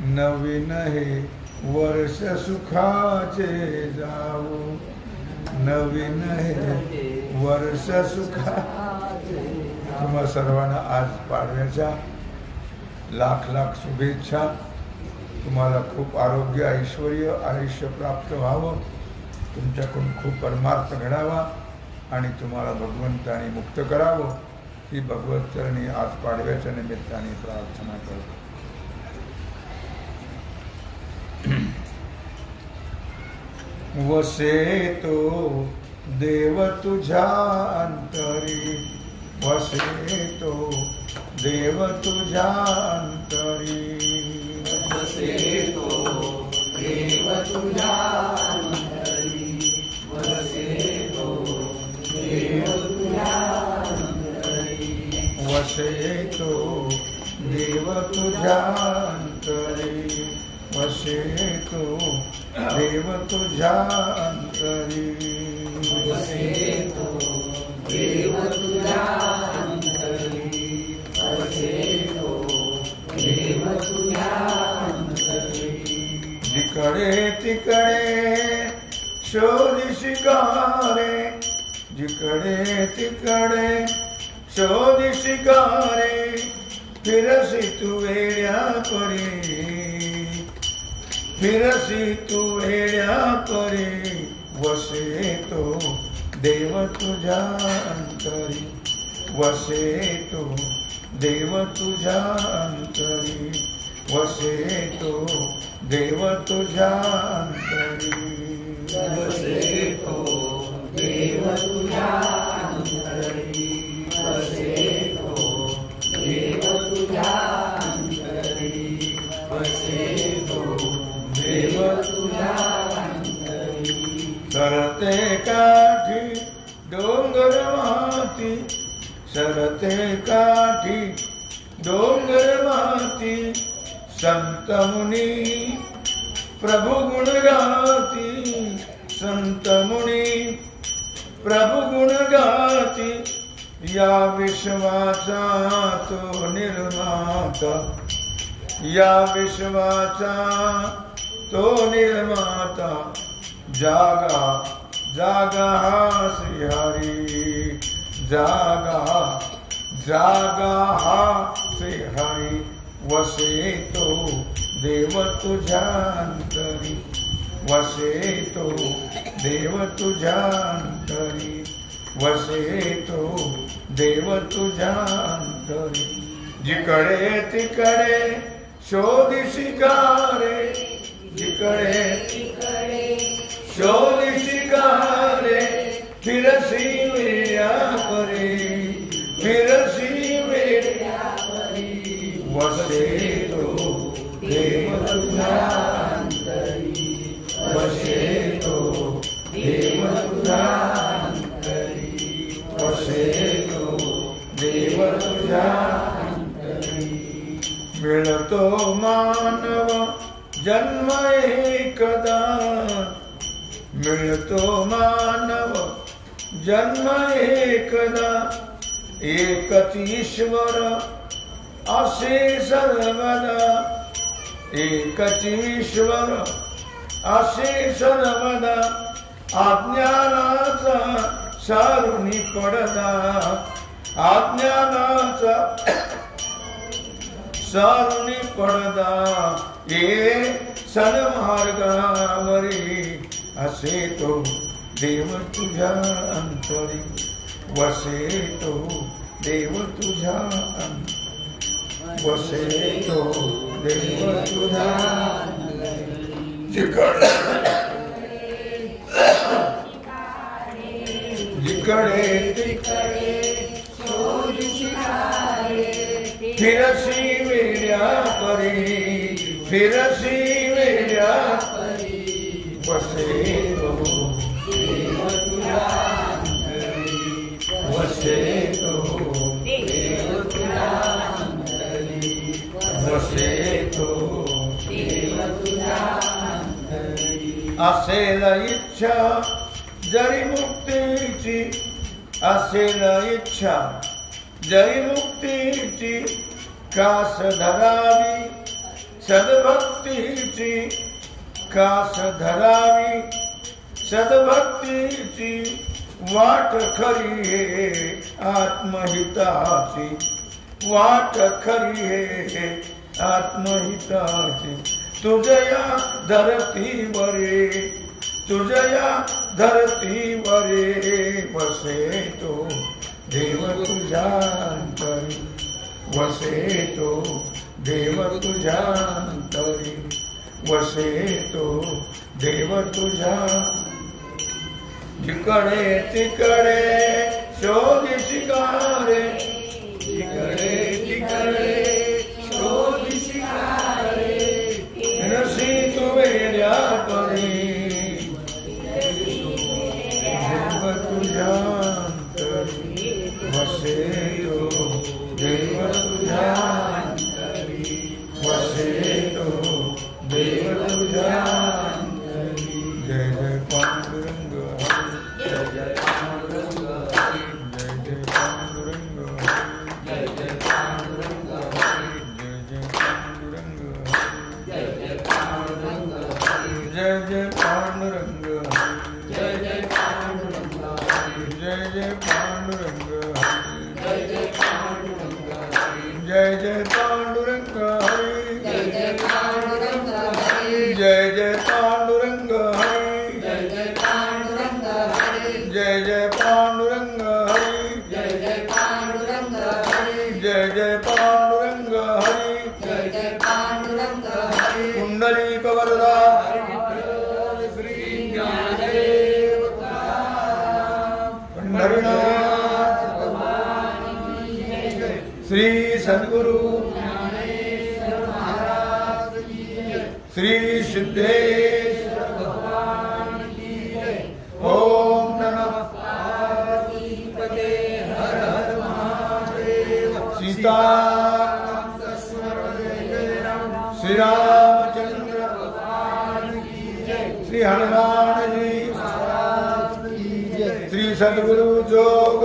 नवीन हे वर्ष सुखाचे जाऊ, नवीन हे वर्ष सुखाचे. तुम्हा सर्वांना आज पाडव्याच्या लाख लाख शुभेच्छा. तुम्हाला खूप आरोग्य, ऐश्वर्य, आयुष्य प्राप्त व्हावं, तुमच्याकडून खूप परमार्थ घडावा आणि तुम्हाला भगवंताने मुक्त करावं ही भगवत चरणी आज पाडव्याच्या निमित्ताने प्रार्थना करतो. वसे तो देव तुझ्या अंतरी, वसे तो देव तुझ्या अंतरी, वसे तो देव तुझ्या अंतरी, वसे तो देव तुझ्या अंतरी, वसे तो देव तुझ्या अंतरी, वसे तो देव तुझ्या अंतरी, वसे तो देव तुझ्या अंतरी, वसे तो देव तुझ्या अंतरी. जिकडे तिकडे शोध शिकारे, जिकडे तिकडे शोध शिकारे, फिरसी तू वेड्या परी, फिरसी तू वेड्या परी. वसे तो देव तुझ्या अंतरी, वसे तो देव तुझ्या अंतरी, वसे तो देव तुझ्या अंतरी, वसे तो देव तुझ्या अंतरी, वसे तो देव तुझ्या अंतरी, वसे तो देव तुझ्या अंतरी. सरते काठी डोंगर माती, सरते काठी डोंगर माती, संत मुनी प्रभु गुण गाती, संत मुनी प्रभु गुण गाती. या विश्वाचा तो निर्माता, या विश्वाचा तो निर्माता, जागा जागा हा श्रीहरी, जागा जागा हा श्रीहरी. वसे तो देव तुझ्या अंतरी, वसे तो देव तुझ्या अंतरी, वसे तो देव तुझ्या अंतरी. जिकडे तिकडे शोध शिकारे, जिकडे तिकडे शोध शिकारे, फिरसी वेड्या परी, फिरसी वेड्या परी. वसे तो देव तुझ्या अंतरी, वसे तो देव तुझ्या अंतरी, वसे तो देव तुझ्या अंतरी. मिळतो मानव जन्म एकदा, मिळतो मानव जन्म एकदा, एकच ईश्वर असे सर्वदा, एकच ईश्वर असे सर्वदा. अज्ञानाचा सारुनी पडदा अज्ञानाचा सारुनी पडदा ये सन्मार्गावरी असे तो देव तुझ्या अंतरी वसे तो देव तुझ्या वसे तो देव तुझ्या जिकडे तिकडे फिरसी वेड्या परी फिरसी वेड्या परी वसे तो देव तुझ्या अंतरी वसे तो देव तुझ्या अंतरी वसे तो देव तुझ्या अंतरी असेल इच्छा जरी मुक्तीची असेल इच्छा जरी मुक्तीची कास धरावी सद्भक्तीची कास धरावी सद्भक्तीची वाट खरी हे आत्महिताची वाट खरी हे आत्महिताची तुझया धरतीवरे तुझया धरतीवरे वसे तो देव तुझ्या अंतरी वसे तो देव तुझ्या अंतरी वसे तो देव तुझ्या जिकडे तिकडे शोध शिकारे जिकडे तिकडे शोध शिकारे नसी तू वेड्या परी देव तुझ्या अंतरी वसे तो देव तुझ्या अंतरी वसे तो देव तुझ्या अंतरी जय जय पांडुरंग जय जय पांडुरंग जय जय पांडुरंग जय जय पांडुरंग जय जय पांडुरंग जय जय पांडुरंग जय जय पांडुरंग जय जय पांडुरंग जय जय पांडुरंग जय जय पांडुरंग जय जय पांडुरंग जय जय पांडुरंग जय जय पांडुरंग जय जय पांडुरंग जय जय पांडुरंग जय जय पांडुरंग जय जय पांडुरंग कुंडलिक वरदा श्री ज्ञानदेव पंढरीनाथ भगवान की जय श्री सद्गुरु ज्ञानेश्वर महाराज की जय श्री सिद्धेश्वर भगवान की जय ओम नमः पार्वतीपते हर हर महादेव सीता श्री रामचंद्र भगवान की जय श्री हनुमान जी महाराज की जय श्री सद्गुरु जोग